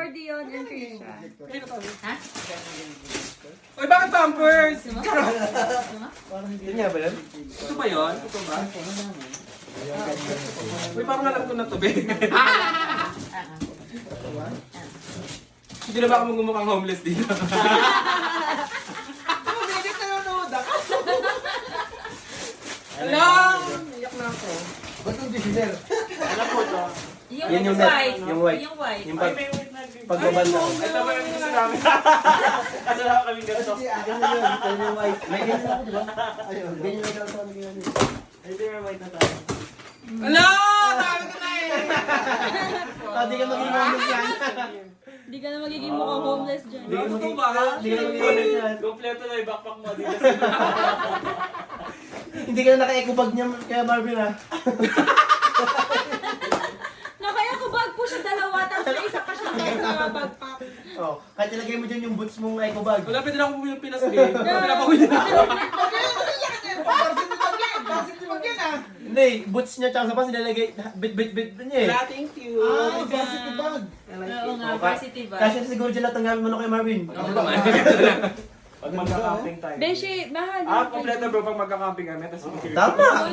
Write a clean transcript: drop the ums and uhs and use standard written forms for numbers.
for Dion and Krisha. Ha? Uy, bakit Pampers? Ito niya ba yan? Ito ba yun? Ito ba? Uy, parang alam ko na to, be. Hindi na ba ako magmumukhang homeless dito? Alam! Iyak na ako. Ba't yung designer? Alam mo to. Yan yung white. Yung white. Yung white. Yung Ay, may wait na. pagbabanda. Ito ba yung gusto namin? Ano na kami ganito? Ganyan yun. Ganyan yung white. May ganyan ako, di ba? Ayun. Ganyan yung ganyan ako. Ito yung white na tayo. Ala! Dami ko na eh! Di ka magiging homeless yan. Hindi ka na magiging mukhang homeless dyan. Di ka Ano magiging ba? Di ka na magiging homeless yan. Kompleto na yung backpack mo. Dito Hindi ka na naka-eco bag niya kaya Marvin ha. Nakaya ko bag po siya dalawa, tapos may isa pa siya na backpack. Oh, kahit ilagay mo dyan yung boots mong eco bag. Wala, pwede na ako bumili ng Pinas Bay. Pinapawin na ako. Hindi, boots niya tsaka sa pas nilalagay bit niya eh. Wala, thank you. Varsity bag. Oo nga, varsity bag. Kasi siguro dyan lahat ang gamit mo na kay Marvin. Ako naman. Pag magka-camping tayo. Beshi, mahal. Kompleto bro, pag magka-camping kami, tapos Tama!